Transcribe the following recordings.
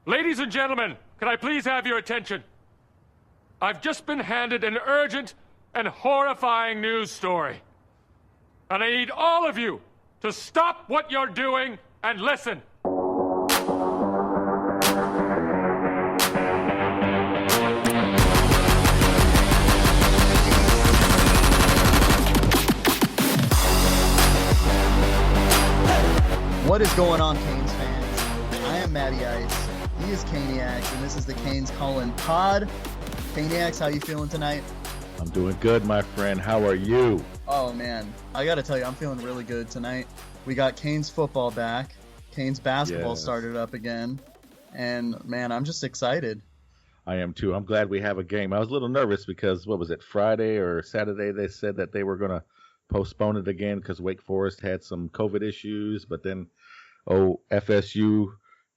Ladies and gentlemen, can I please have your attention? I've just been handed an urgent and horrifying news story. And I need all of you to stop what you're doing and listen. What is going on, Canes fans? I am Mattyicee. He is Caniacs, and this is the Canes Call-In Pod. Caniacs, how you feeling tonight? I'm doing good, my friend. How are you? Oh, man. I got to tell you, I'm feeling really good tonight. We got Canes football back. Canes basketball started up again. And, man, I'm just excited. I am, too. I'm glad we have a game. I was a little nervous because, what was it, Friday or Saturday, they said that they were going to postpone it again because Wake Forest had some COVID issues. But then, FSU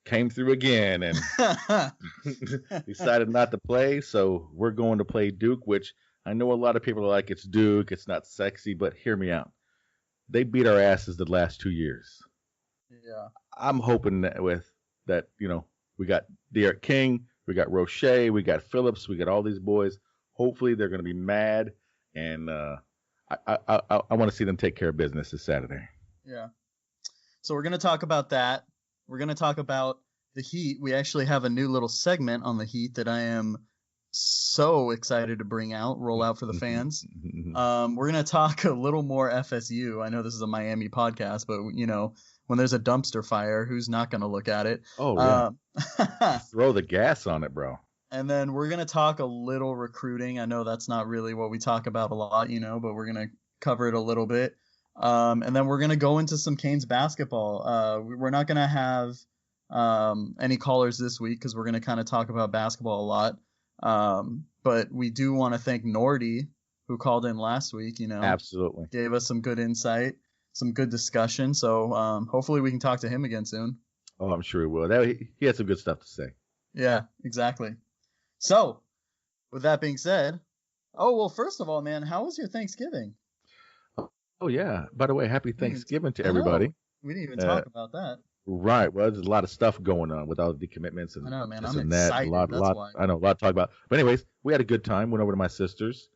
came through again and decided not to play. So we're going to play Duke, which I know a lot of people are like, it's Duke, it's not sexy, but hear me out. They beat our asses the last 2 years. Yeah. I'm hoping that we got Derek King, we got Roche, we got Phillips, we got all these boys. Hopefully they're going to be mad, and I want to see them take care of business this Saturday. Yeah. So we're going to talk about that. We're going to talk about the Heat. We actually have a new little segment on the Heat that I am so excited to roll out for the fans. We're going to talk a little more FSU. I know this is a Miami podcast, but, when there's a dumpster fire, who's not going to look at it? Oh, yeah. Throw the gas on it, bro. And then we're going to talk a little recruiting. I know that's not really what we talk about a lot, but we're going to cover it a little bit. And then we're going to go into some Canes basketball. We're not going to have any callers this week because we're going to kind of talk about basketball a lot. But we do want to thank Nordy, who called in last week, Absolutely. Gave us some good insight, some good discussion. So hopefully we can talk to him again soon. Oh, I'm sure he will. He had some good stuff to say. Yeah, exactly. So with that being said, first of all, man, how was your Thanksgiving? Oh, yeah. By the way, happy Thanksgiving to everybody. We didn't even talk about that. Right. Well, there's a lot of stuff going on with all the decommitments and I know, man. this I'm and excited. that. I know, a lot to talk about. But anyways, we had a good time. Went over to my sister's,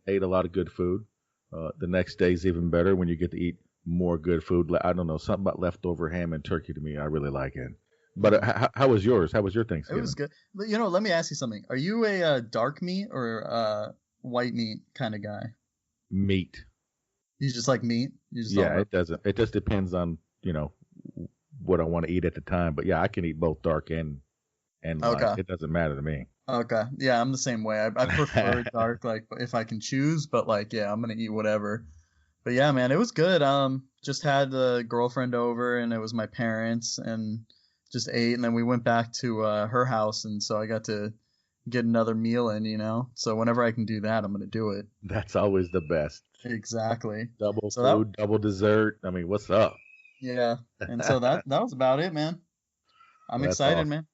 ate a lot of good food. The next day's even better when you get to eat more good food. I don't know, something about leftover ham and turkey to me. I really like it. But how was yours? How was your Thanksgiving? It was good. Let me ask you something. Are you a dark meat or white meat kind of guy? Meat. You just like meat? It doesn't. It just depends on, what I want to eat at the time. But yeah, I can eat both dark and light. It doesn't matter to me. Okay. Yeah, I'm the same way. I prefer dark, like if I can choose, but I'm gonna eat whatever. But yeah, man, it was good. Just had the girlfriend over and it was my parents and just ate, and then we went back to her house, and so I got to get another meal in, So whenever I can do that, I'm gonna do it. That's always the best. Exactly. Double food, double dessert. I mean, what's up? Yeah. And so that was about it, man. I'm excited, awesome. Man.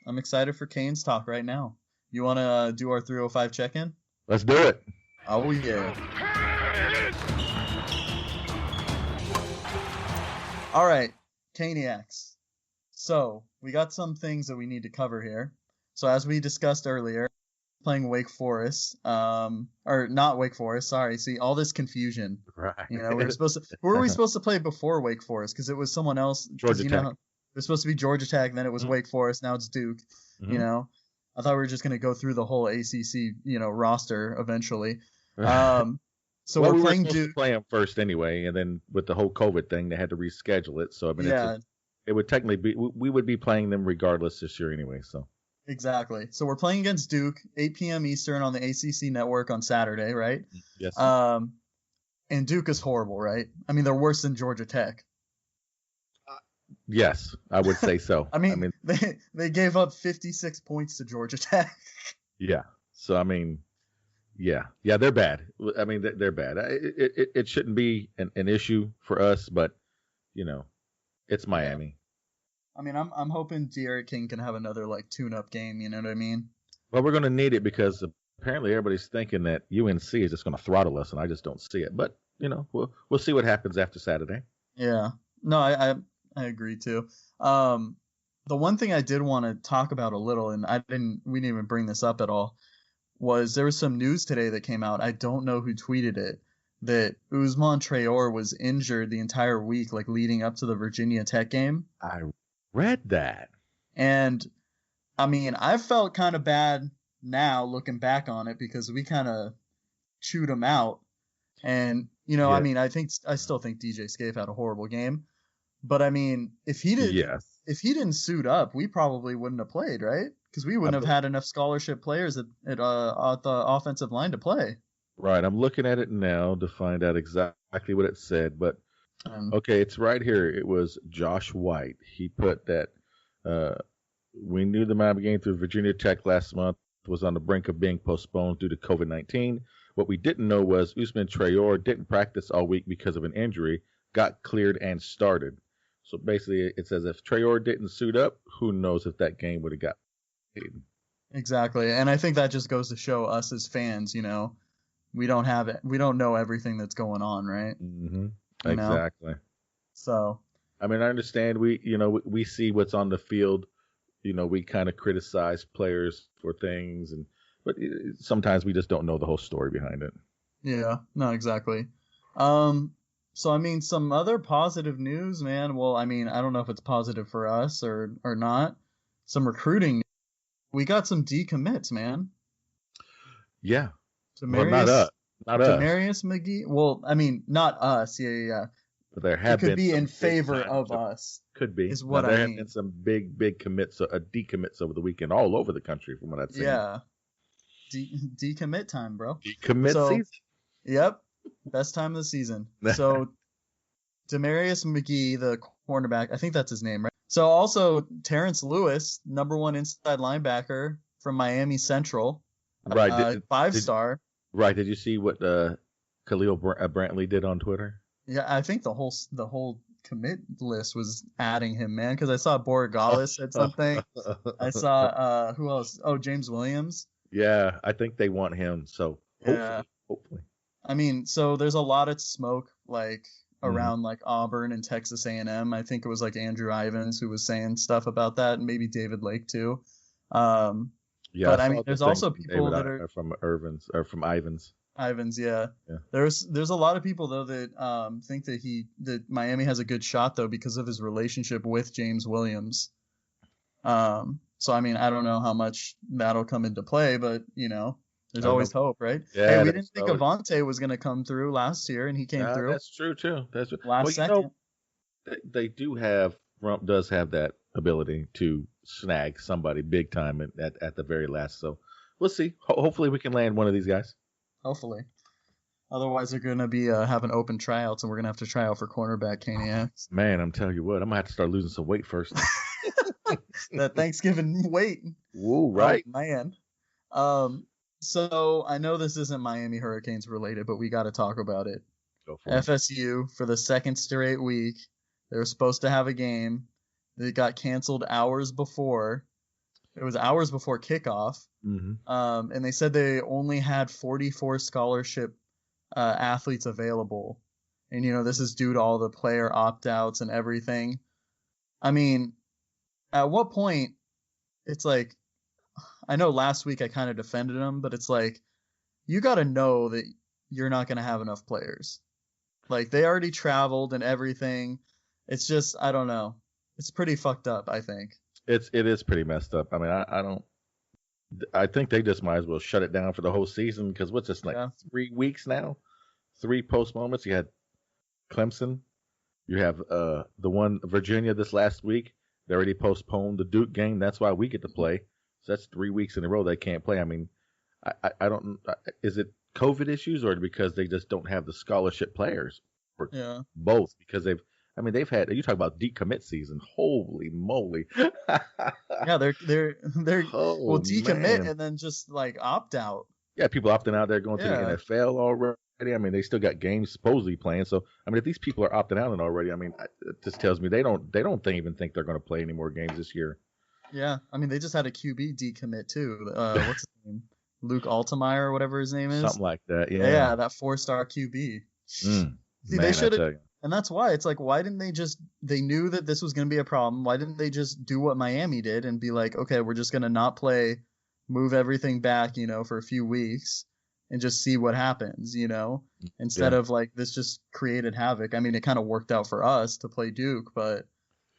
I'm excited for Canes talk right now. You want to do our 305 check-in? Let's do it. Oh, yeah. All right, Caniacs. So we got some things that we need to cover here. So as we discussed earlier, playing Wake Forest, or not Wake Forest, sorry. See, all this confusion. Right. We were supposed to. Who were we supposed to play before Wake Forest? Because it was someone else. Georgia Tech. It was supposed to be Georgia Tech, and then it was Wake Forest. Now it's Duke. I thought we were just gonna go through the whole ACC, roster eventually. So we're playing Duke. To play them first anyway, and then with the whole COVID thing, they had to reschedule it. So I mean, it would technically be we would be playing them regardless this year anyway. So. Exactly. So we're playing against Duke, 8 p.m. Eastern on the ACC network on Saturday, right? Yes. And Duke is horrible, right? I mean, they're worse than Georgia Tech. Yes, I would say so. I mean, they gave up 56 points to Georgia Tech. Yeah. So, I mean, yeah, they're bad. I mean, they're bad. It shouldn't be an issue for us, but, it's Miami. I mean, I'm hoping Derek King can have another tune-up game. You know what I mean? Well, we're going to need it because apparently everybody's thinking that UNC is just going to throttle us, and I just don't see it. But we'll see what happens after Saturday. Yeah. No, I agree too. The one thing I did want to talk about a little, and we didn't even bring this up at all, was there was some news today that came out. I don't know who tweeted it, that Ousmane Traore was injured the entire week, like leading up to the Virginia Tech game. I read that. And I mean, I felt kind of bad now looking back on it because we kind of chewed him out. And, Yeah. I mean, I still think DJ Scaife had a horrible game. But I mean, if he didn't suit up, we probably wouldn't have played, right? Because we wouldn't have had enough scholarship players at the offensive line to play. Right. I'm looking at it now to find out exactly what it said. But, okay, it's right here. It was Josh White. He put that we knew the Miami game through Virginia Tech last month was on the brink of being postponed due to COVID-19. What we didn't know was Ousmane Traore didn't practice all week because of an injury, got cleared, and started. So basically, it says if Traore didn't suit up, who knows if that game would have got played. Exactly. And I think that just goes to show us as fans, we don't have it. We don't know everything that's going on, right? Mm-hmm. Exactly. So, I mean, I understand we see what's on the field. We kind of criticize players for things, but sometimes we just don't know the whole story behind it. Yeah, no, exactly. So, I mean, some other positive news, man. Well, I mean, I don't know if it's positive for us or not. Some recruiting. We got some decommits, man. Yeah. Well, not us. Demarius McGee. Well, I mean, not us. Yeah. But there have it could been be in favor of us. Could be. Is what there I have mean. been some big commits, decommits over the weekend all over the country from what I've seen. Yeah. Decommit time, bro. Decommit season. Yep. Best time of the season. So, Demarius McGee, the cornerback, I think that's his name, right? So also Terrence Lewis, number 1 inside linebacker from Miami Central, right? 5-star. Right. Did you see what Khalil Brantley did on Twitter? Yeah, I think the whole commit list was adding him, man. Because I saw Borregales said something. I saw who else? Oh, James Williams. Yeah, I think they want him. So hopefully. I mean, so there's a lot of smoke around like Auburn and Texas A&M. I think it was like Andrew Ivins who was saying stuff about that, and maybe David Lake too. Yeah, but I mean, there's also people that are from Irvins or from Ivins. Ivins, yeah. There's a lot of people though that think that Miami has a good shot though because of his relationship with James Williams. So I mean, I don't know how much that'll come into play, but there's always hope, right? Yeah, hey, we didn't think Avante was going to come through last year, and he came through. That's true too. That's true. Last second. They do have Rump does have that ability to snag somebody big time at the very last. So we'll see. Hopefully we can land one of these guys. Hopefully. Otherwise, they're going to be having open tryouts, and we're going to have to try out for cornerback Caniacs. Man, I'm telling you what, I'm going to have to start losing some weight first. That Thanksgiving weight. Woo, right. Oh, man. So I know this isn't Miami Hurricanes related, but we got to talk about it. Go for it. FSU, for the second straight week, they were supposed to have a game. They got canceled hours before. It was hours before kickoff. Mm-hmm. And they said they only had 44 scholarship athletes available. And, this is due to all the player opt-outs and everything. I mean, at what point, it's like, I know last week I kind of defended them, but it's like, you got to know that you're not going to have enough players. Like, they already traveled and everything. It's just, I don't know. It's pretty fucked up, I think. It is pretty messed up. I mean, I think they just might as well shut it down for the whole season because what's this, 3 weeks now? 3 postponements. You had Clemson. You have the one Virginia this last week. They already postponed the Duke game. That's why we get to play. So that's 3 weeks in a row they can't play. I mean, I don't. Is it COVID issues or because they just don't have the scholarship players? Or both, because they've had. You talk about decommit season. Holy moly! Yeah, they're decommit and then just like opt out. Yeah, people opting out. They're going to the NFL already. I mean, they still got games supposedly playing. So, I mean, if these people are opting out already, I mean, it just tells me they don't even think they're going to play any more games this year. Yeah, I mean, they just had a QB decommit too. What's his name? Luke Altemeyer or whatever his name is. Something like that. Yeah. Yeah, that 4-star QB. See, they should have. And that's why it's like, why didn't they knew that this was going to be a problem. Why didn't they just do what Miami did and be like, okay, we're just going to not play, move everything back, for a few weeks and just see what happens, instead of like this just created havoc. I mean, it kind of worked out for us to play Duke, but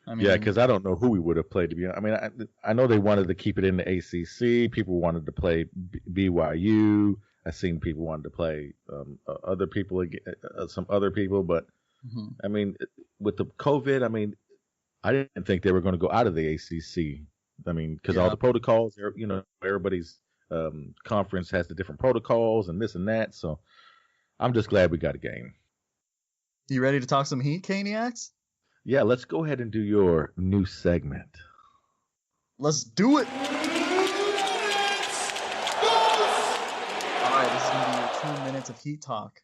I mean, yeah, because I don't know who we would have played to be honest. I mean, I know they wanted to keep it in the ACC. People wanted to play BYU. I seen people wanted to play other people, some other people, but I mean, with the COVID, I mean, I didn't think they were going to go out of the ACC. I mean, because all the protocols, everybody's conference has the different protocols and this and that. So I'm just glad we got a game. You ready to talk some Heat, Caniacs? Yeah, let's go ahead and do your new segment. Let's do it. All right, this is going to be your 2 minutes of Heat talk.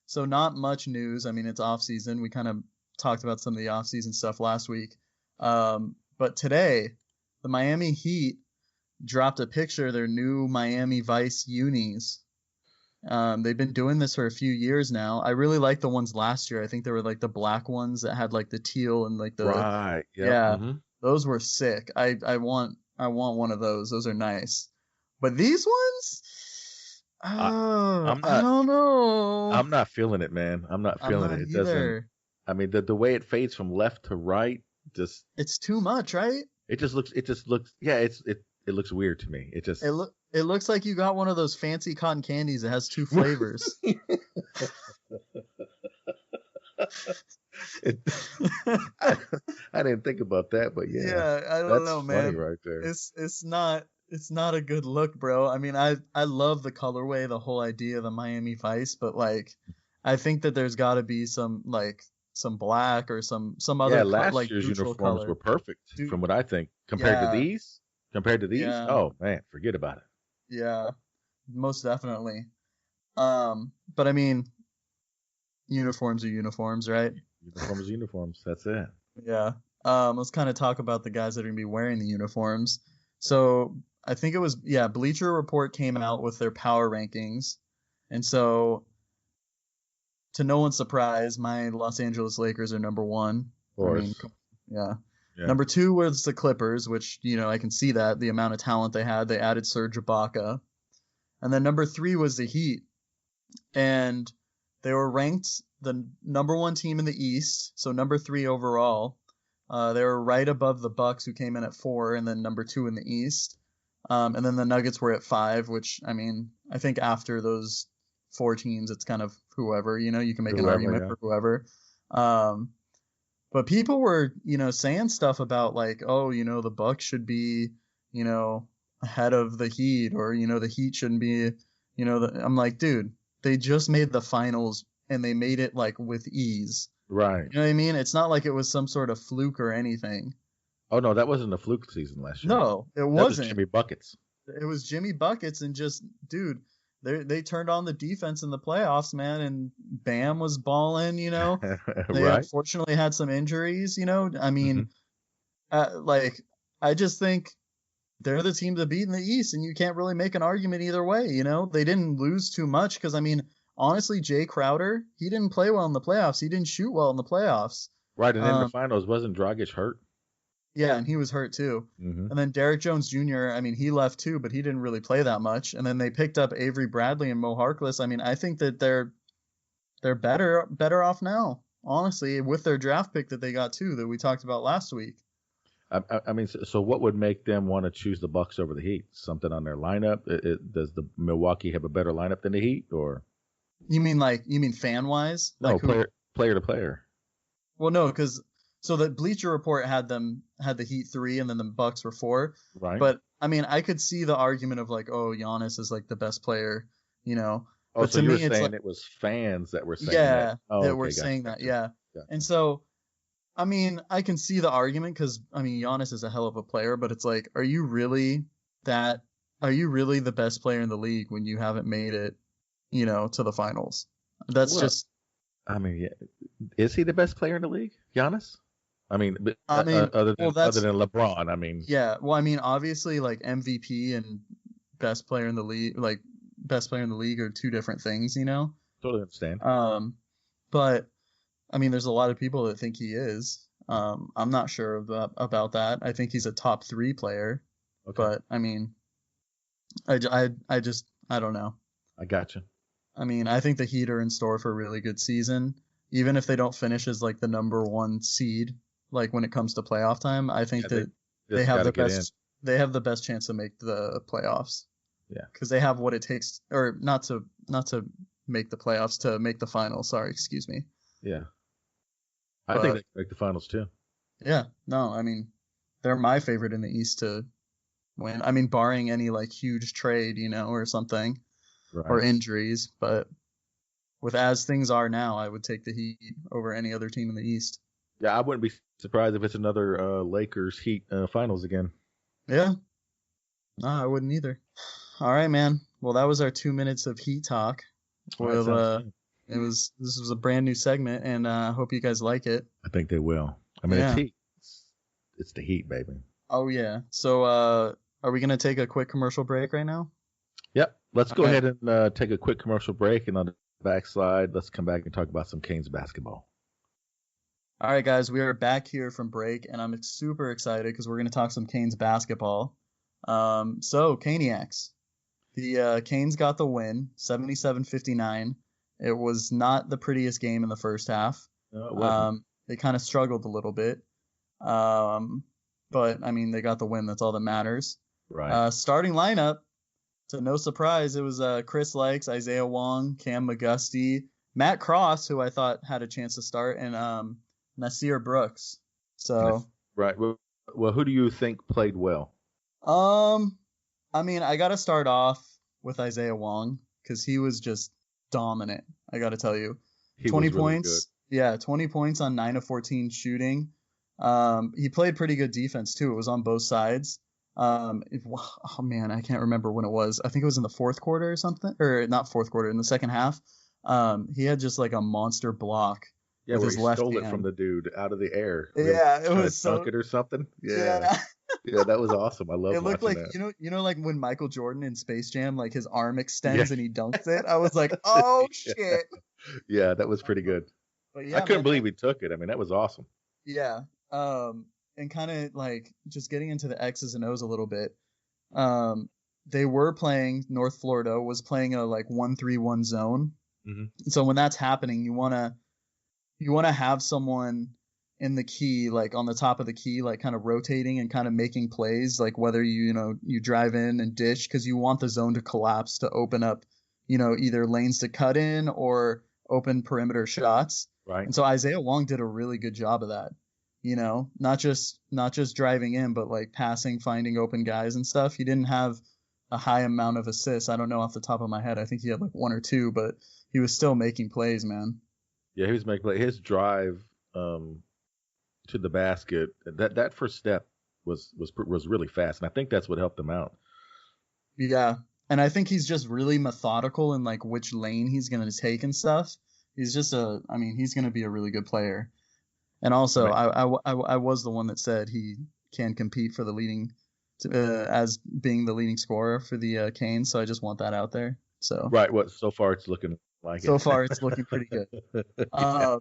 So not much news. I mean, it's off season. We kind of talked about some of the off season stuff last week. But today, the Miami Heat dropped a picture of their new Miami Vice unis. They've been doing this for a few years now. I really like the ones last year. I think they were like the black ones that had like the teal and like the right. Yep. Yeah. Those were sick. I want one of those. Those are nice. But these ones, I don't know. I'm not feeling it, man. I'm not feeling it. It doesn't. I mean, the way it fades from left to right, it's too much, right? It just looks. Yeah, it looks weird to me. It looks like you got one of those fancy cotton candies that has two flavors. I didn't think about that, but yeah. Yeah, I don't know, man. Funny right there. It's not a good look, bro. I mean, I love the colorway, the whole idea of the Miami Vice, but like, I think that there's got to be some black or some other. Yeah, last like year's uniforms color. were perfect, from what I think, compared to these. Yeah. Oh man, forget about it. Yeah, most definitely. But I mean, uniforms are uniforms, right? Uniforms are uniforms. That's it. Yeah. Let's kind of talk about the guys that are gonna be wearing the uniforms. So I think it was Bleacher Report came out with their power rankings, and so to no one's surprise, my Los Angeles Lakers are number one. Of course. I mean, yeah. Number two was the Clippers, which, I can see that, the amount of talent they had. They added Serge Ibaka. And then number three was the Heat. And they were ranked the number one team in the East, so number three overall. They were right above the Bucks, who came in at 4, and then number 2 in the East. And then the Nuggets were at 5, which, I mean, I think after those 4 teams, it's kind of whoever, you can make an argument for whoever. But people were, saying stuff about like, oh, the Bucks should be, ahead of the Heat, or, the Heat shouldn't be, I'm like, dude, they just made the finals and they made it like with ease. Right. You know what I mean? It's not like it was some sort of fluke or anything. Oh, no, that wasn't a fluke season last year. No, it wasn't. Was Jimmy Buckets. It was Jimmy Buckets, and just, dude, they turned on the defense in the playoffs, man, and Bam was balling, They right. unfortunately had some injuries, I mean, I just think they're the team to beat in the East, and you can't really make an argument either way, They didn't lose too much because, I mean, honestly, Jay Crowder, he didn't play well in the playoffs. He didn't shoot well in the playoffs. Right, and in the finals, wasn't Dragic hurt? Yeah, and he was hurt too. Mm-hmm. And then Derrick Jones Jr., I mean, he left too, but he didn't really play that much. And then they picked up Avery Bradley and Mo Harkless. I mean, I think that they're better off now, honestly, with their draft pick that they got too, that we talked about last week. I mean, so what would make them want to choose the Bucks over the Heat? Something on their lineup? Does the Milwaukee have a better lineup than the Heat, or? You mean fan wise? No, player to player. Well, no, because so the Bleacher Report had the Heat 3 and then the Bucks were 4. Right. But I mean, I could see the argument of like, oh, Giannis is like the best player, Oh, but so to you're me, it's saying like, it was fans that were saying that? Oh, that okay, were saying gotcha. that, yeah. And so, I mean, I can see the argument because I mean, Giannis is a hell of a player, but it's like, are you really the best player in the league when you haven't made it, to the finals? That's just. I mean, yeah. Is he the best player in the league, Giannis? I mean, other than LeBron, I mean. Yeah, well, I mean, obviously, like MVP and best player in the league, are 2 different things, Totally understand. But I mean, there's a lot of people that think he is. I'm not sure about that. I think he's a top 3 player, Okay. but I mean, I don't know. I got you. I mean, I think the Heat are in store for a really good season, even if they don't finish as like the number 1 seed. Like when it comes to playoff time, I think that they have the best. They have the best chance to make the playoffs. Yeah, because they have what it takes, or not to make the playoffs, to make the finals. Sorry, excuse me. Yeah, I think they can make the finals too. Yeah, no, I mean, they're my favorite in the East to win. I mean, barring any like huge trade, or something, right, or injuries. But with as things are now, I would take the Heat over any other team in the East. Yeah, I wouldn't be surprised if it's another Lakers Heat finals again. Yeah, no, I wouldn't either. All right, man. Well, that was our 2 minutes of Heat talk. This was a brand new segment, and I hope you guys like it. I think they will. I mean, It's Heat. It's the Heat, baby. Oh yeah. So, are we gonna take a quick commercial break right now? Yep. Let's go ahead and take a quick commercial break, and on the backslide, let's come back and talk about some Canes basketball. All right, guys, we are back here from break, and I'm super excited because we're gonna talk some Canes basketball. So Caniacs. The Canes got the win, 77-59. It was not the prettiest game in the first half. No, it wasn't. They kind of struggled a little bit. But, I mean, they got the win. That's all that matters. Right. Starting lineup, to no surprise, it was Chris Likes, Isaiah Wong, Cam McGusty, Matt Cross, who I thought had a chance to start, and Nasir Brooks. So right. Well, who do you think played well? I mean, I got to start off with Isaiah Wong because he was just dominant. I got to tell you, 20 points. Really good. Yeah, 20 points on 9 of 14 shooting. He played pretty good defense too. It was on both sides. Oh man, I can't remember when it was. I think it was in the fourth quarter or something, or not fourth quarter, in the second half. He had just like a monster block. Yeah, where he stole it from the dude out of the air. Yeah, it was dunk it or something. Yeah. Yeah, that was awesome. I love it. It looked like that. you know, like when Michael Jordan in Space Jam, like his arm extends and he dunks it. I was like, oh shit. Yeah, that was pretty good. But yeah, I couldn't believe he took it. I mean, that was awesome. Yeah. And kind of like just getting into the X's and O's a little bit. They were playing North Florida was playing a like 1-3-1 zone. Mm-hmm. So when that's happening, you wanna have someone in the key, like on the top of the key, like kind of rotating and kind of making plays, like whether you drive in and dish, because you want the zone to collapse to open up, either lanes to cut in or open perimeter shots. Right. And so Isaiah Wong did a really good job of that. Not just driving in, but like passing, finding open guys and stuff. He didn't have a high amount of assists. I don't know off the top of my head. I think he had like 1 or 2, but he was still making plays, man. Yeah, he was making plays. His drive to the basket, that first step was really fast, and I think that's what helped him out. Yeah, and I think he's just really methodical in like which lane he's gonna take and stuff. He's just he's gonna be a really good player. And also, right. I was the one that said he can compete for the leading, as being the leading scorer for the Canes. So I just want that out there. So right, so far it's looking like so far it's looking pretty good. Yeah.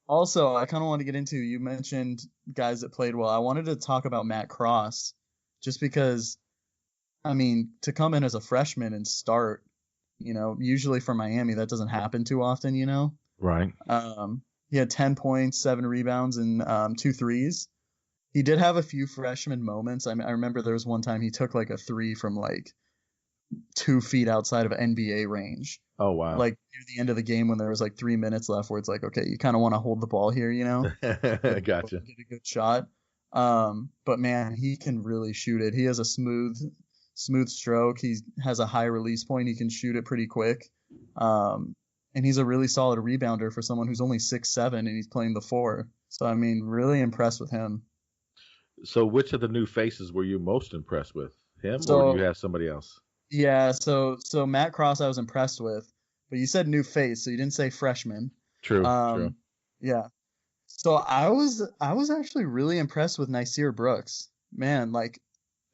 Also, I kind of want to get into, you mentioned guys that played well. I wanted to talk about Matt Cross, just because, to come in as a freshman and start, usually for Miami, that doesn't happen too often, Right. He had 10 points, 7 rebounds, and 2 threes. He did have a few freshman moments. I remember there was one time he took like a 3 from like 2 feet outside of NBA range. Oh, wow. Like near the end of the game when there was like 3 minutes left, where it's like, okay, you kind of want to hold the ball here, Gotcha. Get a good shot. But man, he can really shoot it. He has a smooth stroke. He has a high release point. He can shoot it pretty quick. And he's a really solid rebounder for someone who's only 6'7" and he's playing the 4. So, really impressed with him. So which of the new faces were you most impressed with? Him, or do you have somebody else? Yeah, so Matt Cross I was impressed with, but you said new face, so you didn't say freshman. True. True. Yeah. So I was actually really impressed with Nasir Brooks. Man, like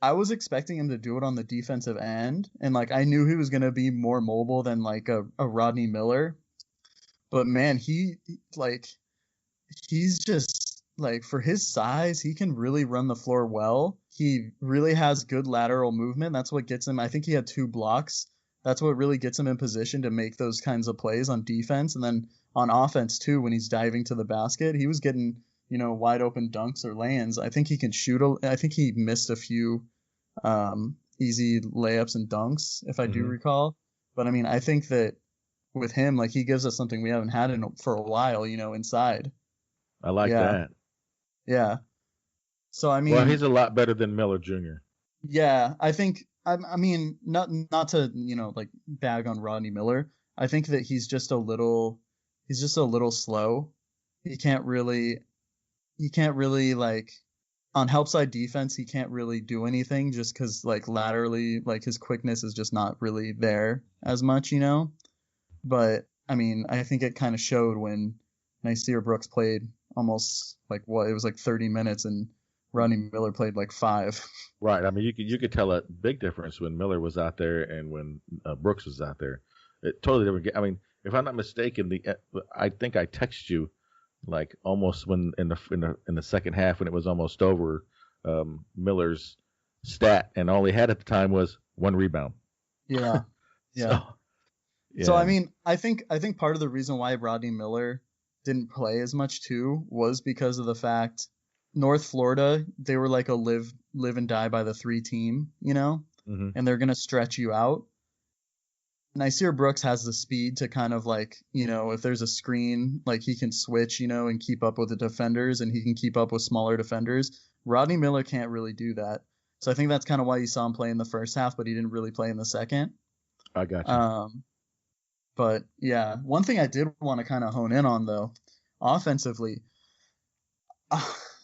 I was expecting him to do it on the defensive end, and like I knew he was going to be more mobile than like a Rodney Miller. But man, he like he's just like, for his size, he can really run the floor well. He really has good lateral movement. That's what gets him. I think he had 2 blocks. That's what really gets him in position to make those kinds of plays on defense. And then on offense too, when he's diving to the basket, he was getting, wide open dunks or lay-ins. I think he can shoot. I think he missed a few easy layups and dunks, if I do recall. But I mean, I think that with him, like, he gives us something we haven't had for a while, inside. I like that. Yeah. So I mean, well, he's a lot better than Miller Jr. Yeah, I think. I mean, not to like bag on Rodney Miller. I think that he's just a little slow. He can't really like, on help side defense. He can't really do anything just because, like, laterally, like, his quickness is just not really there as much, But I mean, I think it kind of showed when Nyceer Brooks played almost like, it was like 30 minutes and Rodney Miller played like 5. Right. I mean, you could tell a big difference when Miller was out there and when Brooks was out there. It totally different. I mean, if I'm not mistaken, I think I texted you like almost when in the second half when it was almost over, Miller's stat, and all he had at the time was 1 rebound. Yeah. Yeah. So I mean, I think part of the reason why Rodney Miller didn't play as much too was because of the fact North Florida, they were like a live and die by the 3 team, and they're gonna stretch you out. Nyceer Brooks has the speed to kind of like, if there's a screen, like, he can switch, and keep up with the defenders, and he can keep up with smaller defenders. Rodney Miller can't really do that. So I think that's kind of why you saw him play in the first half, but he didn't really play in the second. I got you. But yeah, one thing I did want to kind of hone in on though, offensively,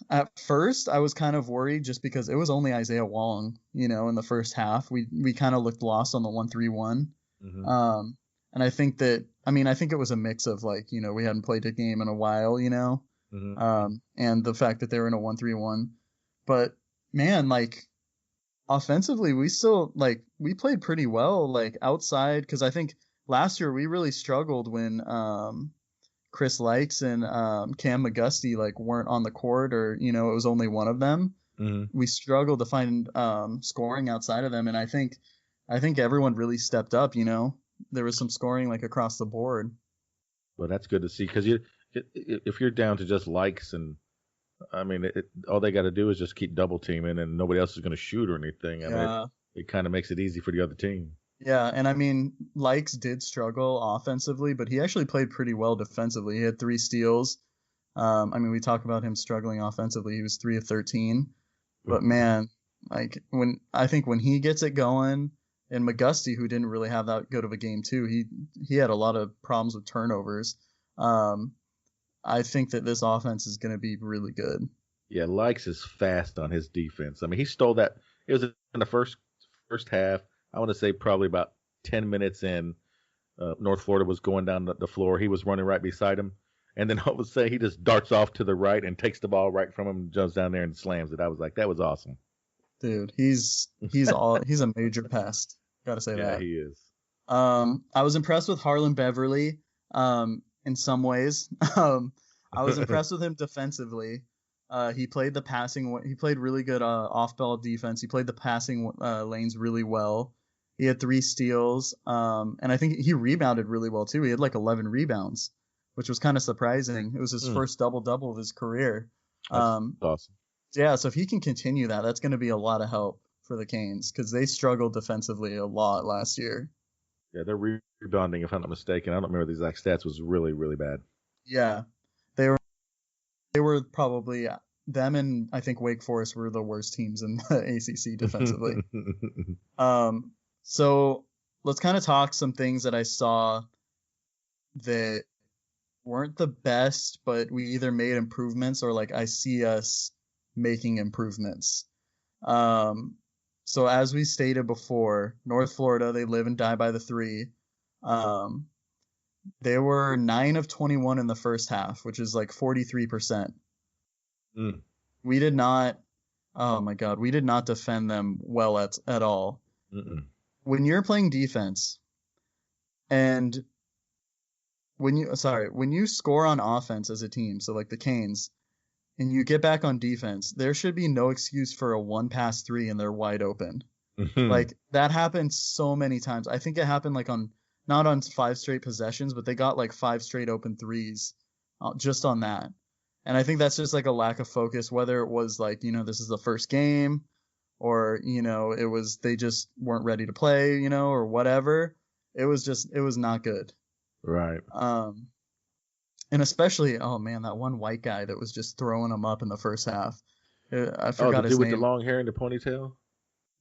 at first I was kind of worried just because it was only Isaiah Wong, in the first half. We kind of looked lost on the 1-3-1. And I think it was a mix of, like, we hadn't played a game in a while, and the fact that they were in a 1-3-1. But man, like, offensively, we still, like, we played pretty well, like, outside, because I think last year we really struggled when Chris Likes and Cam McGusty, like, weren't on the court, or it was only one of them. We struggled to find scoring outside of them, and I think everyone really stepped up. There was some scoring, like, across the board. Well, that's good to see, because if you're down to just Likes, and I mean, all they got to do is just keep double teaming, and nobody else is going to shoot or anything. I mean, it kind of makes it easy for the other team. Yeah, and I mean, Likes did struggle offensively, but he actually played pretty well defensively. He had 3 steals. I mean, we talk about him struggling offensively. He was 3 of 13. But man, like, when he gets it going, and McGusty, who didn't really have that good of a game too, he had a lot of problems with turnovers. I think that this offense is going to be really good. Yeah, Likes is fast on his defense. I mean, he stole that. It was in the first half. I want to say probably about 10 minutes in, North Florida was going down the floor. He was running right beside him. And then all of a sudden, he just darts off to the right and takes the ball right from him, jumps down there and slams it. I was like, that was awesome. Dude, he's a major pest. Gotta say that. Yeah, he is. I was impressed with Harlan Beverly in some ways. I was impressed with him defensively. He played the passing. He played really good off-ball defense. He played the passing lanes really well. He had 3 steals, and I think he rebounded really well too. He had like 11 rebounds, which was kind of surprising. It was his first double-double of his career. That's awesome. Yeah, so if he can continue that, that's going to be a lot of help for the Canes, because they struggled defensively a lot last year. Yeah, their rebounding, if I'm not mistaken, I don't remember the exact stats, was really, really bad. Yeah, they were probably, them and I think Wake Forest were the worst teams in the ACC defensively. So let's kind of talk some things that I saw that weren't the best, but we either made improvements or, like, I see us making improvements. So as we stated before, North Florida, they live and die by the 3. They were 9 of 21 in the first half, which is like 43%. We did not, oh my God, we did not defend them well at all. When you're playing defense and when you score on offense as a team, so like the Canes, and you get back on defense, there should be no excuse for a 1-pass-3 and they're wide open. Like that happened so many times. I think it happened like not on 5 straight possessions, but they got like 5 straight open threes just on that. And I think that's just like a lack of focus, whether it was like, this is the first game or, it was they just weren't ready to play, or whatever. It was not good. Right. And especially, oh man, that one white guy that was just throwing them up in the first half. I forgot the his dude name. with the long hair and the ponytail?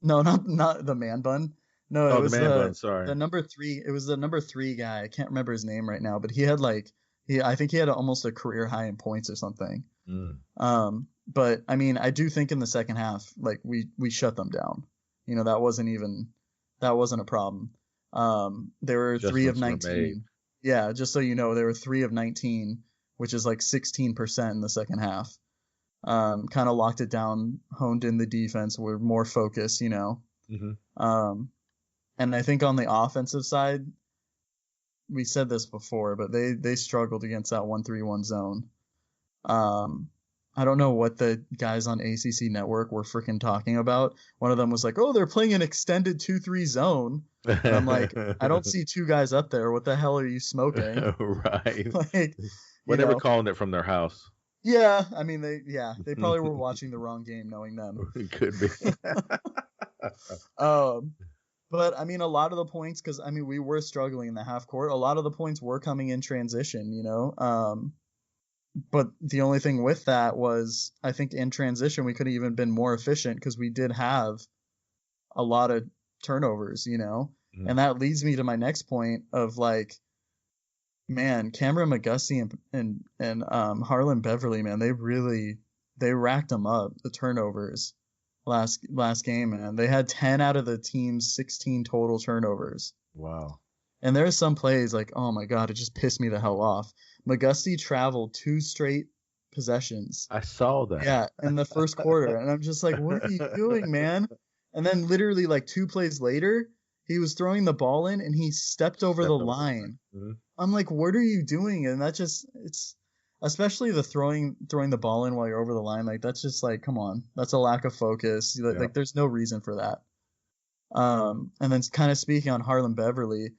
No, not the man bun. No, it was the man bun, sorry. The number 3. It was the number 3 guy. I can't remember his name right now, but he had I think he had almost a career high in points or something. But I mean, I do think in the second half, like we shut them down. That wasn't a problem. They were 3 of 19. Yeah, just so you know, they were 3 of 19, which is like 16% in the second half. Kind of locked it down, honed in the defense, were more focused, And I think on the offensive side, we said this before, but they struggled against that 1-3-1 zone. I don't know what the guys on ACC Network were freaking talking about. One of them was like, "Oh, they're playing an extended 2-3 zone." And I'm like, I don't see 2 guys up there. What the hell are you smoking? Right. Like, they were calling it from their house. Yeah, I mean they probably were watching the wrong game, knowing them. It could be. But I mean, a lot of the points, because I mean we were struggling in the half court. A lot of the points were coming in transition, But the only thing with that was, I think in transition we could have even been more efficient because we did have a lot of turnovers, And that leads me to my next point of like, man, Cameron McGusty and Harlan Beverly, man, they racked them up, the turnovers last game, man. They had 10 out of the team's 16 total turnovers. Wow. And there's some plays like, oh my God, it just pissed me the hell off. McGusty traveled 2 straight possessions. I saw that. Yeah, in the first quarter. And I'm just like, what are you doing, man? And then literally like 2 plays later, he was throwing the ball in and he stepped over the line. Mm-hmm. I'm like, what are you doing? And that just, it's especially the throwing the ball in while you're over the line. Like, that's just like, come on, that's a lack of focus. Yeah. Like, there's no reason for that. And then kind of speaking on Harlan Beverly,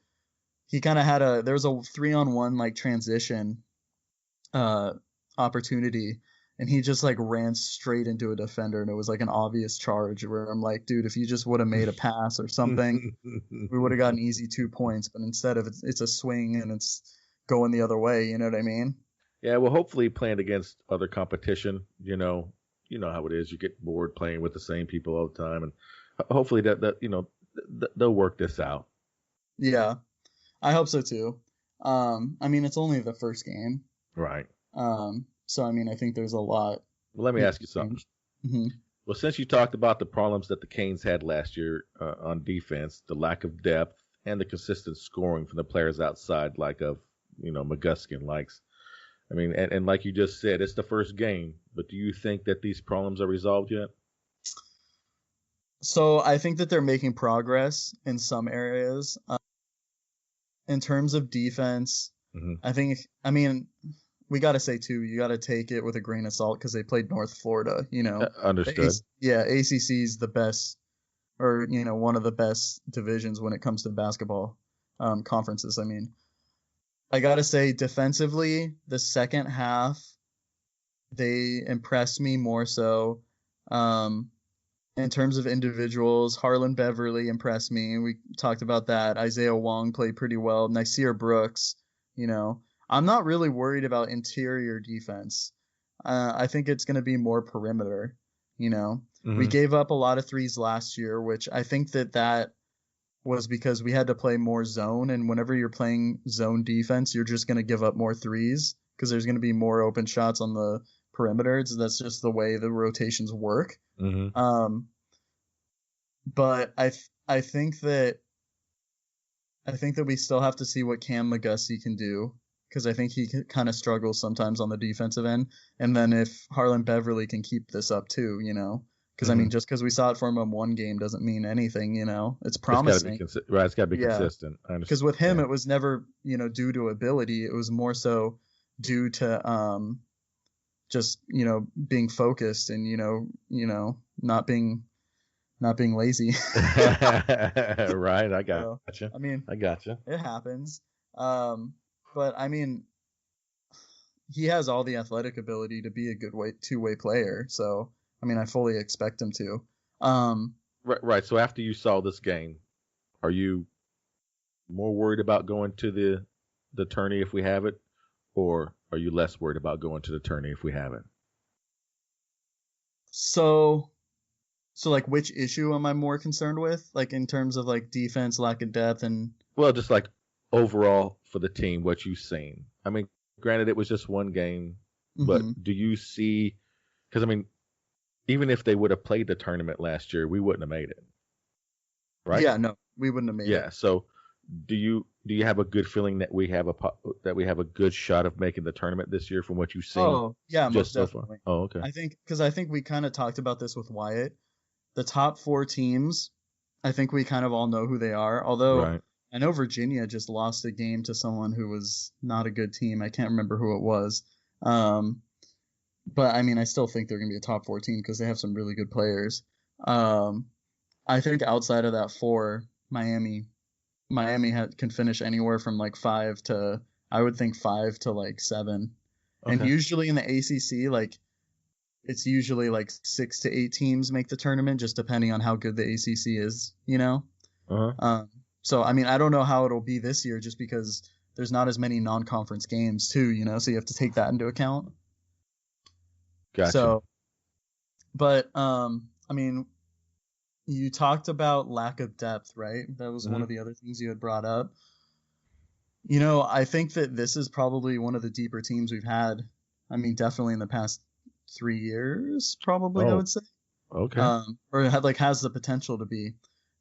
he kind of had there was a 3-on-1 like transition opportunity, and he just like ran straight into a defender, and it was like an obvious charge where I'm like, dude, if you just would have made a pass or something, we would have got an easy 2 points. But instead of it's a swing and it's going the other way. You know what I mean? Yeah. Well, hopefully playing against other competition, you know how it is. You get bored playing with the same people all the time, and hopefully that they'll work this out. Yeah. I hope so too. I mean, it's only the first game. Right. So, I mean, I think there's a lot. Well, let me ask you something. Mm-hmm. Well, since you talked about the problems that the Canes had last year on defense, the lack of depth and the consistent scoring from the players outside, like of, McGusky and likes. I mean, and like you just said, it's the first game, but do you think that these problems are resolved yet? So I think that they're making progress in some areas. In terms of defense, I mean, we got to say too, you got to take it with a grain of salt because they played North Florida, Understood. ACC is the best, or, one of the best divisions when it comes to basketball conferences. I mean, I got to say defensively, the second half, they impressed me more so. In terms of individuals, Harlan Beverly impressed me. We talked about that. Isaiah Wong played pretty well. Nasir Brooks, I'm not really worried about interior defense. I think it's going to be more perimeter, We gave up a lot of threes last year, which I think that was because we had to play more zone. And whenever you're playing zone defense, you're just going to give up more threes because there's going to be more open shots on the perimeter. So that's just the way the rotations work. Mm-hmm. But I think that we still have to see what Cam McGusty can do, because I think he kind of struggles sometimes on the defensive end. And then if Harlan Beverly can keep this up too, Because I mean, just because we saw it from him one game doesn't mean anything, It's promising. It's got to be consistent. I understand. Because with him, it was never, due to ability. It was more so due to just being focused and not being lazy. Right, I got you. I mean, I got you. It happens. But I mean, he has all the athletic ability to be a good two-way player. So I mean, I fully expect him to. Right. So after you saw this game, are you more worried about going to the tourney if we have it, or are you less worried about going to the tourney if we have it? So like, which issue am I more concerned with? Like in terms of like defense, lack of depth, and just like overall for the team, what you've seen. I mean, granted, it was just one game, but do you see? Because I mean, even if they would have played the tournament last year, we wouldn't have made it, right? Yeah, no, we wouldn't have made it. Yeah. So, do you have a good feeling that we have a good shot of making the tournament this year from what you've seen? Oh, yeah, most definitely. Oh, okay. I think we kind of talked about this with Wyatt. The top 4 teams, I think we kind of all know who they are. Although I know Virginia just lost a game to someone who was not a good team. I can't remember who it was. But I mean, I still think they're going to be a top 4 team because they have some really good players. I think outside of that 4, Miami can finish anywhere from like 5 to, I would think 5 to like 7. Okay. And usually in the ACC, like it's usually like 6 to 8 teams make the tournament, just depending on how good the ACC is, So I mean, I don't know how it'll be this year, just because there's not as many non-conference games too, so you have to take that into account. Gotcha. So, but I mean, you talked about lack of depth, right? That was one of the other things you had brought up. I think that this is probably one of the deeper teams we've had. I mean, definitely in the past 3 years, probably. I would say. Okay. Or has the potential to be,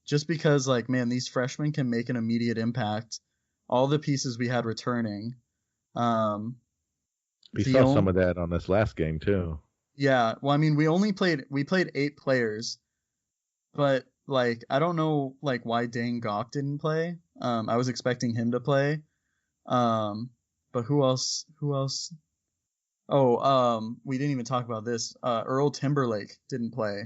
just because like, man, these freshmen can make an immediate impact. All the pieces we had returning. We saw some of that on this last game too. Yeah, well, I mean, we played 8 players, but like, I don't know like why Dane Goff didn't play. I was expecting him to play. But who else? Oh, we didn't even talk about this. Earl Timberlake didn't play,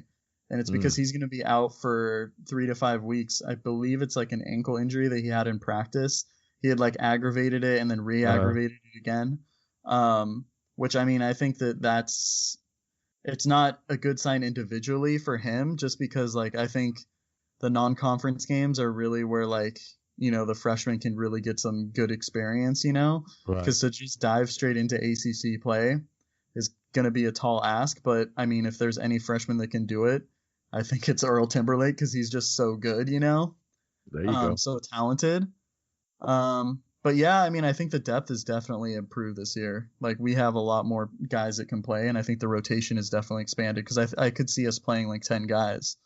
and it's because he's going to be out for 3 to 5 weeks. I believe it's like an ankle injury that he had in practice. He had like aggravated it and then re-aggravated it again. Which I mean, I think it's not a good sign individually for him, just because like, I think the non-conference games are really where like, the freshmen can really get some good experience, because to just dive straight into ACC play is going to be a tall ask. But I mean, if there's any freshman that can do it, I think it's Earl Timberlake, because he's just so good, There you go. So talented. But yeah, I mean, I think the depth is definitely improved this year. Like, we have a lot more guys that can play, and I think the rotation is definitely expanded, because I could see us playing like 10 guys.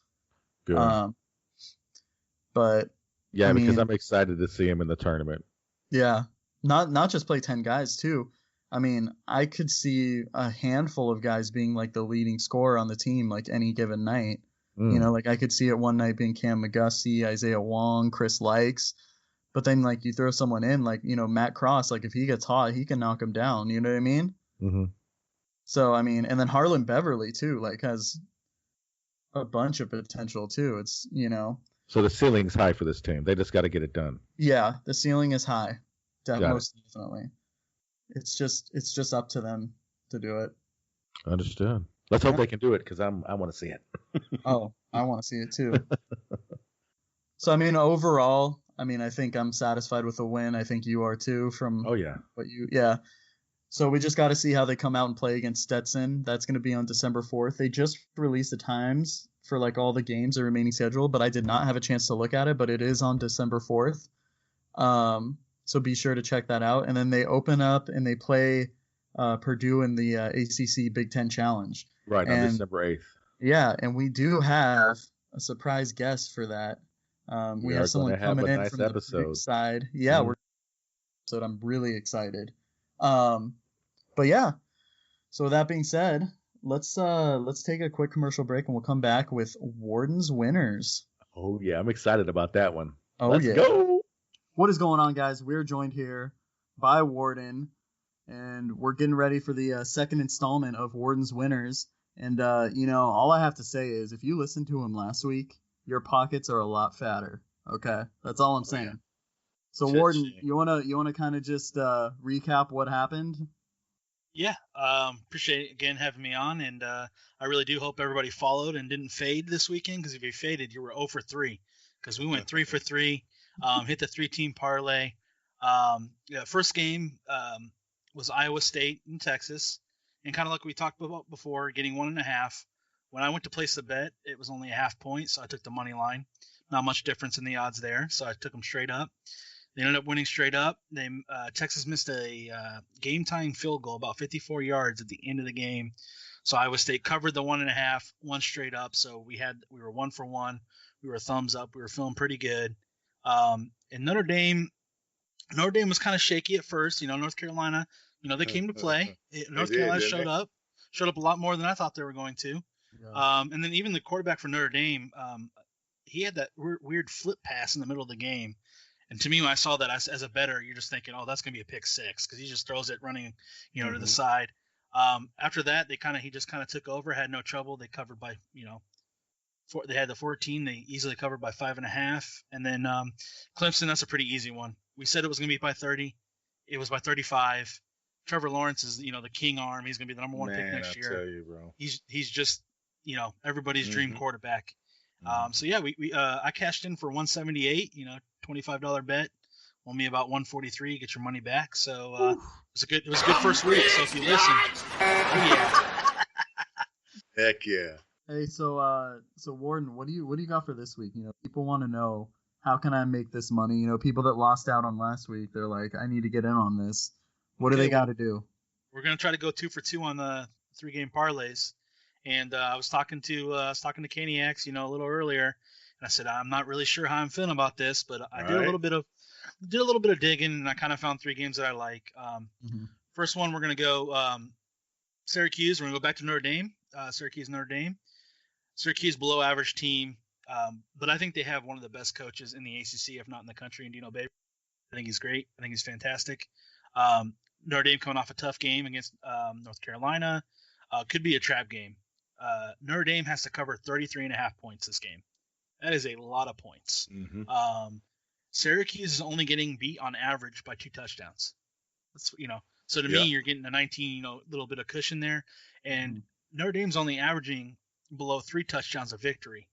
Good. But yeah, because I'm excited to see him in the tournament. Yeah, not just play 10 guys too. I mean, I could see a handful of guys being like the leading scorer on the team, like any given night. Like I could see it one night being Cam McGusty, Isaiah Wong, Chris Likes. But then, like, you throw someone in, like, Matt Cross, like, if he gets hot, he can knock him down. You know what I mean? Mm-hmm. So, I mean, and then Harlan Beverly, too, like, has a bunch of potential, too. It's, So the ceiling's high for this team. They just got to get it done. Yeah, the ceiling is high. Most definitely. It's just up to them to do it. Understood. Let's hope they can do it, because I want to see it. Oh, I want to see it, too. So, I mean, overall, I think I'm satisfied with the win. I think you are too. So we just got to see how they come out and play against Stetson. That's going to be on December 4th. They just released the times for like all the games, the remaining schedule, but I did not have a chance to look at it, but it is on December 4th. So be sure to check that out. And then they open up and they play Purdue in the ACC Big Ten Challenge. Right, on December 8th. Yeah, and we do have a surprise guest for that. We have someone coming in from the Purdue side. Yeah, so I'm really excited. But yeah, so with that being said, let's take a quick commercial break and we'll come back with Wardens Winners. Oh yeah, I'm excited about that one. Oh, Let's yeah. go. What is going on, guys? We're joined here by Warden, and we're getting ready for the second installment of Warden's Winners. And, all I have to say is if you listened to him last week, your pockets are a lot fatter. Okay? That's all I'm saying. Yeah. So, Warden, you wanna kind of just recap what happened? Yeah, appreciate again having me on, and I really do hope everybody followed and didn't fade this weekend, because if you faded, you were 0 for 3, because we went 3 for 3, hit the 3-team parlay. First game was Iowa State in Texas, and kind of like we talked about before, getting 1.5. When I went to place the bet, it was only a half point, so I took the money line. Not much difference in the odds there, so I took them straight up. They ended up winning straight up. Texas missed a game-tying field goal about 54 yards at the end of the game. So Iowa State covered the 1.5, won straight up. So we were 1 for 1. We were thumbs up. We were feeling pretty good. And Notre Dame was kind of shaky at first. North Carolina, they came to play. North Carolina showed up a lot more than I thought they were going to. Yeah. And then even the quarterback for Notre Dame, he had that weird flip pass in the middle of the game. And to me, when I saw that as a bettor, you're just thinking, oh, that's going to be a pick 6, because he just throws it running, to the side. After that, he just kind of took over, had no trouble. They covered by, they had the 14. They easily covered by 5.5. And then Clemson, that's a pretty easy one. We said it was going to be by 30. It was by 35. Trevor Lawrence is, the king arm. He's going to be the number 1 pick next year. Tell you, bro. He's just, everybody's dream quarterback. So yeah, I cashed in for 178, $25 bet, won me about 143, get your money back. So it was a good first week. So if you listen, heck yeah. Hey, so Warden, what do you got for this week? People want to know, how can I make this money? People that lost out on last week, they're like, I need to get in on this. What do they got to do? We're gonna try to go 2 for 2 on the 3-game parlays. And I was talking to Caniacs, a little earlier, and I said I'm not really sure how I'm feeling about this, but I did a little bit of digging, and I kind of found 3 games that I like. First one, we're gonna go Syracuse. We're gonna go back to Notre Dame. Notre Dame. Syracuse below average team, but I think they have one of the best coaches in the ACC, if not in the country, in Dino Babers. I think he's great. I think he's fantastic. Notre Dame coming off a tough game against North Carolina. Could be a trap game. Notre Dame has to cover 33.5 points this game. That is a lot of points. Syracuse is only getting beat on average by 2 touchdowns. That's So to me, you're getting a 19, little bit of cushion there, and Notre Dame's only averaging below 3 touchdowns of victory.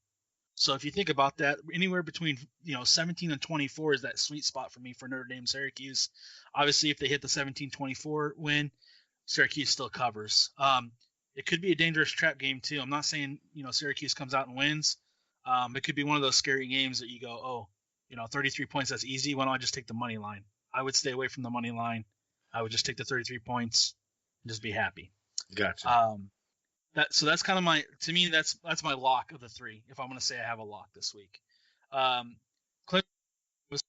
So if you think about that, anywhere between 17 and 24 is that sweet spot for me for Notre Dame Syracuse. Obviously, if they hit the 17-24 win, Syracuse still covers. It could be a dangerous trap game too. I'm not saying Syracuse comes out and wins. It could be one of those scary games that you go, 33 points, that's easy. Why don't I just take the money line? I would stay away from the money line. I would just take the 33 points and just be happy. Gotcha. That's kind of that's my lock of the 3. If I'm going to say I have a lock this week, Clemson was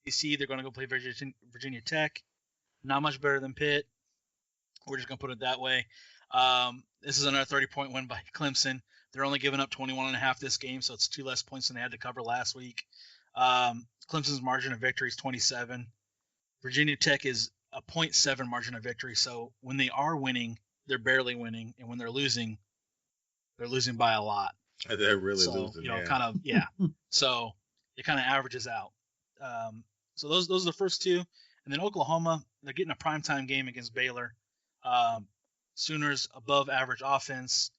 DC. They're going to go play Virginia Tech. Not much better than Pitt. We're just going to put it that way. This is another 30-point win by Clemson. They're only giving up 21.5 this game, so it's 2 less points than they had to cover last week. Clemson's margin of victory is 27. Virginia Tech is a 0.7 margin of victory, so when they are winning, they're barely winning, and when they're losing by a lot. They're really losing. So it kind of averages out. So those are the first 2, and then Oklahoma, they're getting a primetime game against Baylor. Sooners above average offense.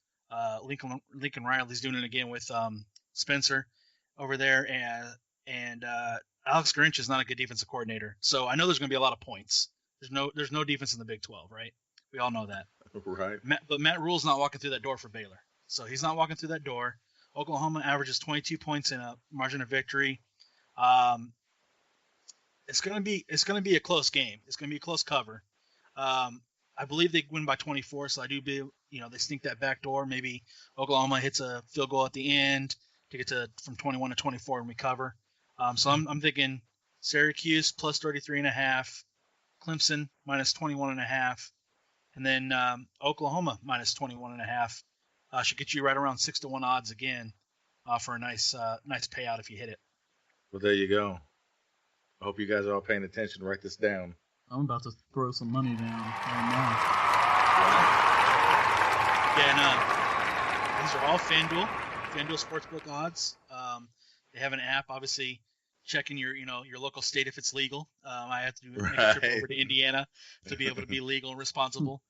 Lincoln Riley's doing it again with Spencer over there, and Alex Grinch is not a good defensive coordinator. So I know there's going to be a lot of points. There's no defense in the Big 12, right? We all know that. Right. But Matt Rule's not walking through that door for Baylor. So he's not walking through that door. Oklahoma averages 22 points in a margin of victory. It's going to be a close game. It's going to be a close cover. I believe they win by 24, so I do believe, they sneak that back door. Maybe Oklahoma hits a field goal at the end to get from 21 to 24 and we cover. So I'm thinking Syracuse plus 33.5, Clemson minus 21.5, And then Oklahoma minus 21.5 should get you right around 6-1 odds again for a nice payout if you hit it. Well, there you go. I hope you guys are all paying attention. Write this down. I'm about to throw some money down right now. Yeah, and these are all FanDuel Sportsbook odds. They have an app, obviously. Checking your local state if it's legal. I have to make a trip over to Indiana to be able to be legal and responsible.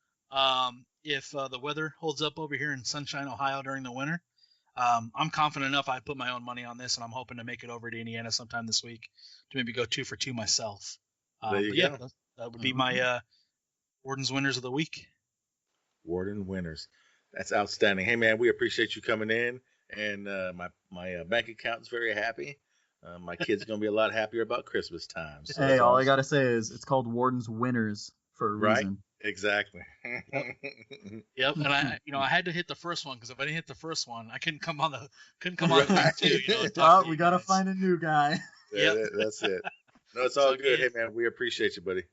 If the weather holds up over here in Sunshine, Ohio during the winter, I'm confident enough I put my own money on this, and I'm hoping to make it over to Indiana sometime this week to maybe go 2 for 2 myself. There you go. That would be my Wardens Winners of the week. Warden Winners. That's outstanding. Hey, man, we appreciate you coming in, and my bank account is very happy. My kid's going to be a lot happier about Christmas time. So hey, all I got to say is it's called Wardens Winners for a reason. Exactly. Yep. And I had to hit the first one because if I didn't hit the first one, I couldn't come on the week two. We got to find a new guy. Yeah, that's it. No, it's all good. Hey, man, we appreciate you, buddy.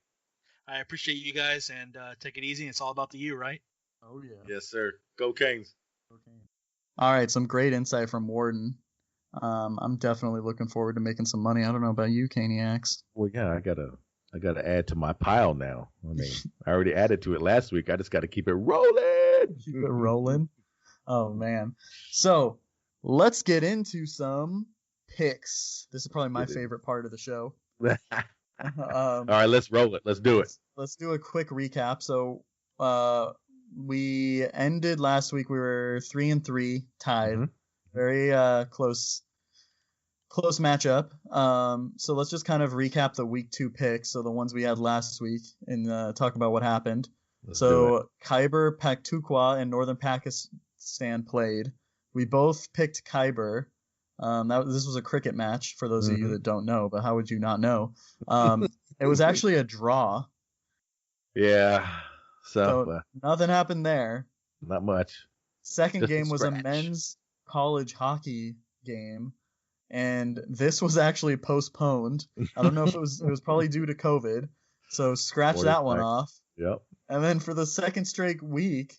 I appreciate you guys, and take it easy. It's all about the U, right? Oh, yeah. Yes, sir. Go Canes. All right, some great insight from Warden. I'm definitely looking forward to making some money. I don't know about you, Caniacs. Well, yeah, I gotta add to my pile now. I mean, I already added to it last week. I just got to keep it rolling. Keep it rolling. Oh man. So let's get into some picks. This is probably my favorite part of the show. All right, let's roll it. Let's do it. Let's do a quick recap. So we ended last week. We were 3-3, tied. Mm-hmm. Very close matchup. So let's just kind of recap the week 2 picks. So the ones we had last week and talk about what happened. So Khyber Pakhtunkhwa and Northern Pakistan played. We both picked Khyber. This was a cricket match for those of you that don't know, but how would you not know? It was actually a draw. Yeah. So nothing happened there. Not much. Second Just game was a men's college hockey game, and this was actually postponed. I don't know if it was probably due to COVID, so scratch that one off. Yep. And then for the second straight week,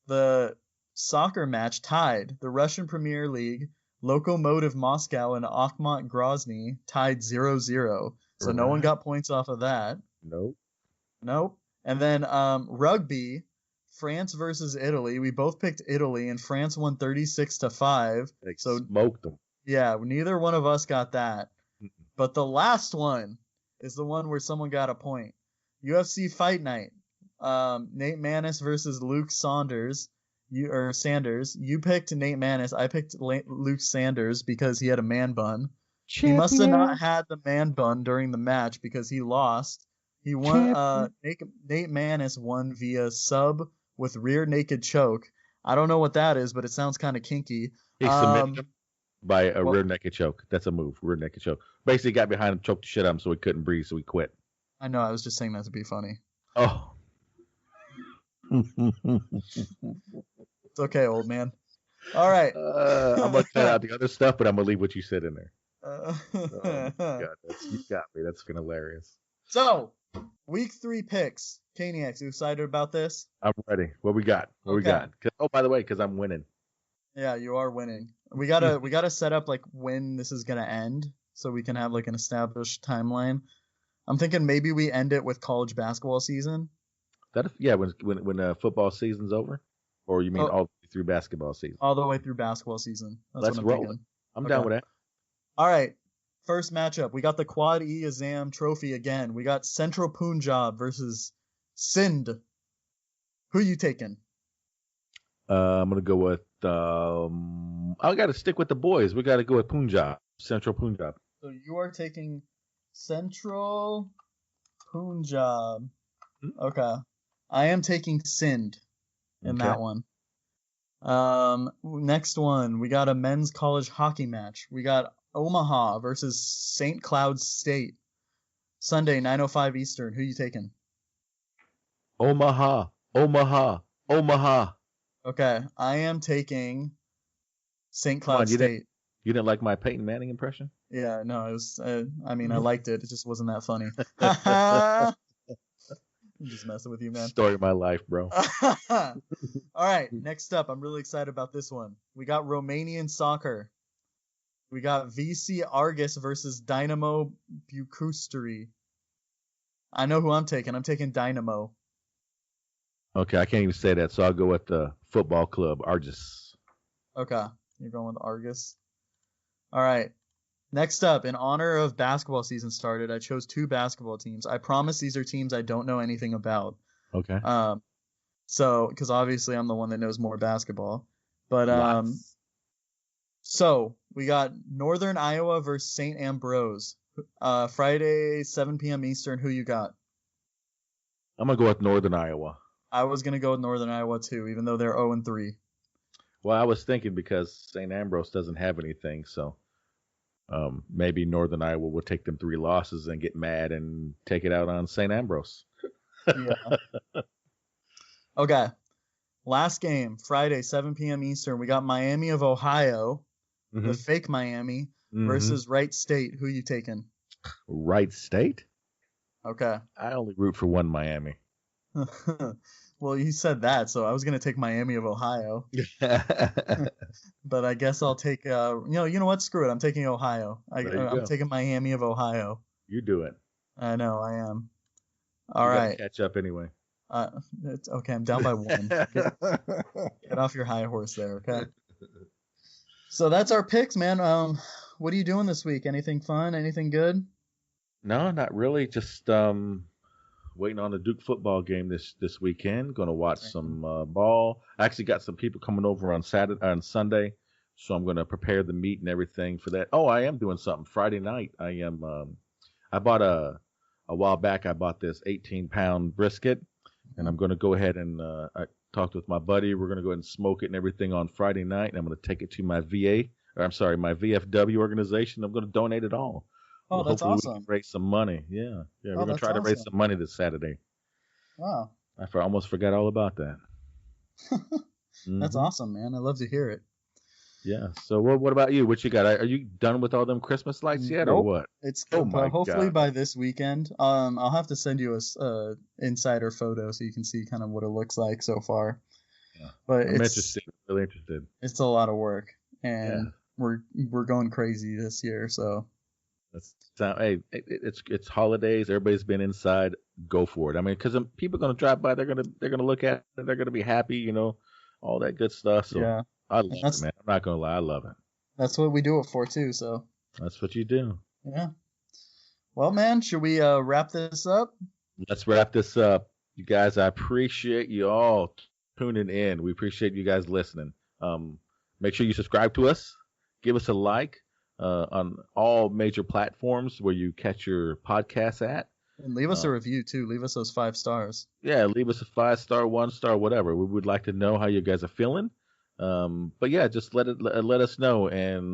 the soccer match tied. The Russian Premier League, Lokomotiv Moscow and Akhmat Grozny tied 0-0. So no one got points off of that. Nope. And then rugby, France versus Italy. We both picked Italy, and France won 36-5. So smoked them. Yeah, neither one of us got that. But the last one is the one where someone got a point. UFC Fight Night. Nate Maness versus Luke Sanders. You picked Nate Maness. I picked Luke Sanders because he had a man bun. Champion. He must have not had the man bun during the match because he lost. He won. Nate Maness won via sub with rear naked choke. I don't know what that is, but it sounds kind of kinky. He submitted him by a rear naked choke. That's a move. Rear naked choke. Basically got behind him, choked the shit out of him so he couldn't breathe, so he quit. I know. I was just saying that to be funny. Oh. It's okay, old man. All right. I'm going to cut out the other stuff, but I'm going to leave what you said in there. Oh, God, you got me. That's hilarious. So, week 3 picks. Caniacs, you excited about this? I'm ready. What we got? What we got? Oh, by the way, because I'm winning. Yeah, you are winning. We gotta set up like when this is gonna end, so we can have like an established timeline. I'm thinking maybe we end it with college basketball season. When football season's over, or you mean all the way through basketball season? All the way through basketball season. Let's roll it. I'm down with that. All right. First matchup, we got the Quad-e-Azam Trophy again. We got Central Punjab versus Sindh. Who you taking? I'm gonna go with. I got to stick with the boys. We got to go with Punjab, Central Punjab. So you are taking Central Punjab. Okay, I am taking Sindh in that one. Next one, we got a men's college hockey match. We got Omaha versus St. Cloud State. Sunday, 9:05 Eastern. Who you taking? Omaha. Okay, I am taking St. Cloud State. You didn't like my Peyton Manning impression? Yeah, no, it was. I liked it. It just wasn't that funny. I'm just messing with you, man. Story of my life, bro. All right, next up, I'm really excited about this one. We got Romanian soccer. We got VC Argus versus Dynamo Bucuresti. I know who I'm taking. I'm taking Dynamo. Okay, I can't even say that, so I'll go with the football club, Argus. Okay, you're going with Argus. All right. Next up, in honor of basketball season started, I chose 2 basketball teams. I promise these are teams I don't know anything about. Okay. So, because obviously I'm the one that knows more basketball. But so we got Northern Iowa versus St. Ambrose. Friday, 7 p.m. Eastern. Who you got? I'm gonna go with Northern Iowa. I was gonna go with Northern Iowa too, even though they're 0-3. Well, I was thinking because St. Ambrose doesn't have anything, so maybe Northern Iowa will take them 3 losses and get mad and take it out on St. Ambrose. Yeah. Okay. Last game, Friday, 7 p.m. Eastern. We got Miami of Ohio, the fake Miami, versus Wright State. Who you taking? Wright State? Okay. I only root for one Miami. Well, you said that, so I was gonna take Miami of Ohio. But I guess I'll take. You know what? Screw it. I'm taking Ohio. I'm taking Miami of Ohio. You do it. I know. I am. All right. Catch up anyway. It's okay. I'm down by 1. Get off your high horse there. Okay. So that's our picks, man. What are you doing this week? Anything fun? Anything good? No, not really. Just waiting on the Duke football game this weekend. Going to watch some ball. I actually got some people coming over on Sunday, so I'm going to prepare the meat and everything for that. Oh, I am doing something Friday night. I bought a while back. I bought this 18-pound brisket, and I'm going to go ahead and I talked with my buddy. We're going to go ahead and smoke it and everything on Friday night, and I'm going to take it to my my VFW organization. I'm going to donate it all. Oh, that's awesome. We can raise some money. Yeah. We're going to try to raise some money this Saturday. Wow. I almost forgot all about that. That's awesome, man. I love to hear it. Yeah. So what about you? What you got? Are you done with all them Christmas lights yet, or what? It's hopefully by this weekend. I'll have to send you a insider photo so you can see kind of what it looks like so far. Yeah. But I'm interested. Really interested. It's a lot of work, and we're going crazy this year. So. Hey, it's holidays. Everybody's been inside. Go for it. I mean, because people are gonna drive by. They're gonna look at it. They're gonna be happy. All that good stuff. So yeah, I love it, man. I'm not gonna lie. I love it. That's what we do it for too. So that's what you do. Yeah. Well, man, should we wrap this up? Let's wrap this up, you guys. I appreciate you all tuning in. We appreciate you guys listening. Make sure you subscribe to us. Give us a like. On all major platforms where you catch your podcasts at. And leave us a review, too. Leave us those 5 stars. Yeah, leave us a 5-star, 1-star, whatever. We would like to know how you guys are feeling. But yeah, just let us know. And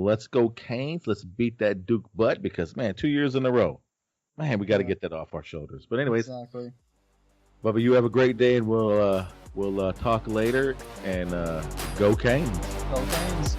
let's go Canes. Let's beat that Duke butt because, man, 2 years in a row. Man, we got to get that off our shoulders. But anyways, exactly. Bubba, you have a great day, and we'll talk later. And go Canes. Go Canes.